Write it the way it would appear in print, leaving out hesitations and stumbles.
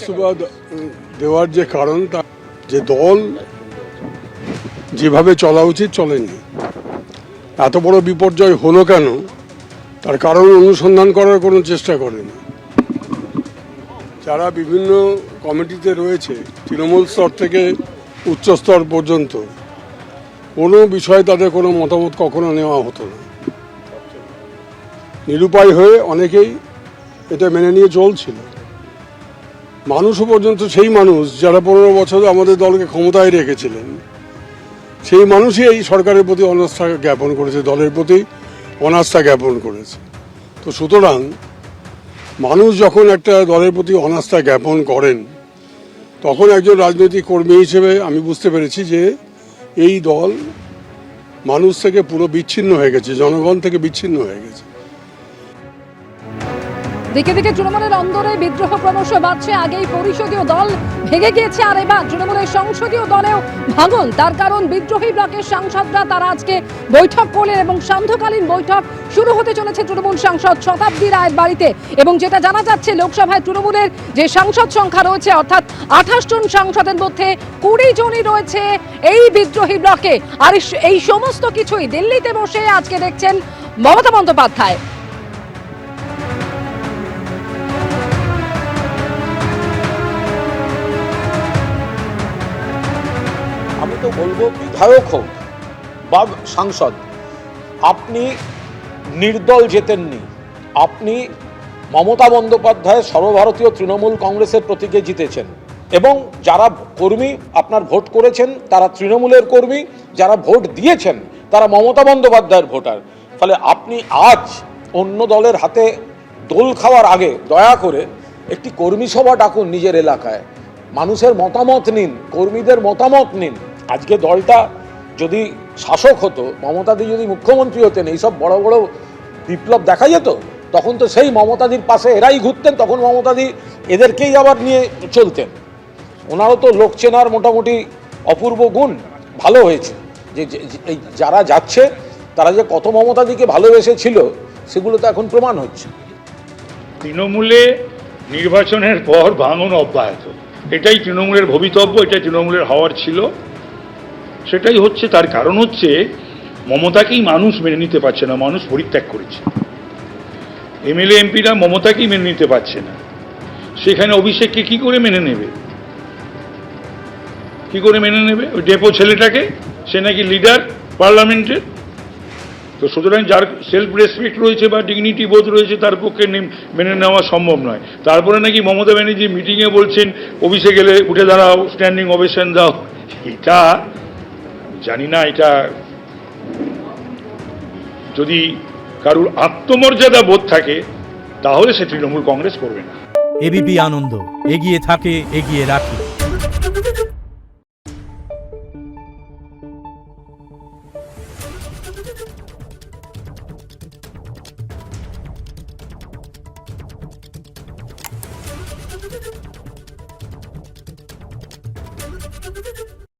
ইস্তফা দেওয়ার যে কারণ, তা যে দল যেভাবে চলা উচিত চলেনি। এত বড় বিপর্যয় হলো কেন তার কারণ অনুসন্ধান করার কোনো চেষ্টা করেনি। যারা বিভিন্ন কমিটিতে রয়েছে, তৃণমূল স্তর থেকে উচ্চ স্তর পর্যন্ত, কোনো বিষয়ে তাদের কোনো মতামত কখনো নেওয়া হতো না। নিরুপায় হয়ে অনেকেই এটা মেনে নিয়ে চলছিল। মানুষও পর্যন্ত, সেই মানুষ যারা 15 বছর আমাদের দলকে ক্ষমতায় রেখেছিলেন, সেই মানুষই এই সরকারের প্রতি অনাস্থা জ্ঞাপন করেছে, দলের প্রতি অনাস্থা জ্ঞাপন করেছে। তো সুতরাং মানুষ যখন একটা দলের প্রতি অনাস্থা জ্ঞাপন করেন, তখন একজন রাজনৈতিক কর্মী হিসেবে আমি বুঝতে পেরেছি যে এই দল মানুষ থেকে পুরো বিচ্ছিন্ন হয়ে গেছে, জনগণ থেকে বিচ্ছিন্ন হয়ে গেছে। দিকে দিকে তৃণমূলের অন্দরে বিদ্রোহ ক্রমশ বাড়ছে। আগেই পরিষদীয় দল ভেঙে গিয়েছে, আর এবার তৃণমূলের সংসদীয় দলেও ভাঙন। তার কারণ বিদ্রোহী ব্লকের সাংসদরা তারা আজকে বৈঠক করলেন এবং সান্ধ্যকালীন বৈঠক শুরু হতে চলেছে তৃণমূল সাংসদ শতাব্দী রায়ের বাড়িতে। এবং যেটা জানা যাচ্ছে, লোকসভায় তৃণমূলের যে সাংসদ সংখ্যা রয়েছে, অর্থাৎ 28 জন সাংসদের মধ্যে 20 জনই রয়েছে এই বিদ্রোহী ব্লকে। আর এই সমস্ত কিছুই দিল্লিতে বসে আজকে দেখছেন মমতা বন্দ্যোপাধ্যায়। আমি তো বলবো, বিধায়ক হোক বা সাংসদ, আপনি নির্দল জেতেননি। আপনি মমতা বন্দ্যোপাধ্যায় সর্বভারতীয় তৃণমূল কংগ্রেসের প্রতীকে জিতেছেন, এবং যারা কর্মী আপনার ভোট করেছেন তারা তৃণমূলের কর্মী, যারা ভোট দিয়েছেন তারা মমতা বন্দ্যোপাধ্যায়ের ভোটার। ফলে আপনি আজ অন্য দলের হাতে দোল খাওয়ার আগে দয়া করে একটি কর্মী সভা ডাকুন নিজের এলাকায়, মানুষের মতামত নিন, কর্মীদের মতামত নিন। আজকে দলটা যদি শাসক হতো, মমতাদি যদি মুখ্যমন্ত্রী হতেন, এইসব বড় বড় বিপ্লব দেখা যেত, তখন তো সেই মমতাদির পাশে এরাই ঘুরতেন, তখন মমতাদি এদেরকেই আবার নিয়ে চলতেন। ওনারও তো লোক চেনার মোটামুটি অপূর্ব গুণ ভালো হয়েছে, যে এই যারা যাচ্ছে তারা যে কত মমতাদিকে ভালোবেসেছিল সেগুলো তো এখন প্রমাণ হচ্ছে। তৃণমূলে নির্বাচনের পর ভাঙন অব্যাহত, এটাই তৃণমূলের ভবিতব্য, এটাই তৃণমূলের হওয়ার ছিল, সেটাই হচ্ছে। তার কারণ হচ্ছে মমতাকেই মানুষ মেনে নিতে পারছে না, মানুষ পরিত্যাগ করেছে। এমএলএ এমপিরা মমতাকেই মেনে নিতে পারছে না, সেখানে অভিষেককে কি করে মেনে নেবে? কি করে মেনে নেবে ওই ডেপো ছেলেটাকে? সে নাকি লিডার পার্লামেন্টের। তো সুতরাং যার সেলফ রেসপেক্ট রয়েছে বা ডিগনিটি বোধ রয়েছে, তার পক্ষে মেনে নেওয়া সম্ভব নয়। তারপরে নাকি মমতা ব্যানার্জি মিটিংয়ে বলছেন অফিসে গেলে উঠে দাঁড়াও, স্ট্যান্ডিং ওভেশন দাও। এটা জানি না, এটা যদি কারুর আত্মমর্যাদা বোধ থাকে তাহলে সে তৃণমূল কংগ্রেস করবে না। এবিপি আনন্দ, এগিয়ে থাকে, এগিয়ে রাখে।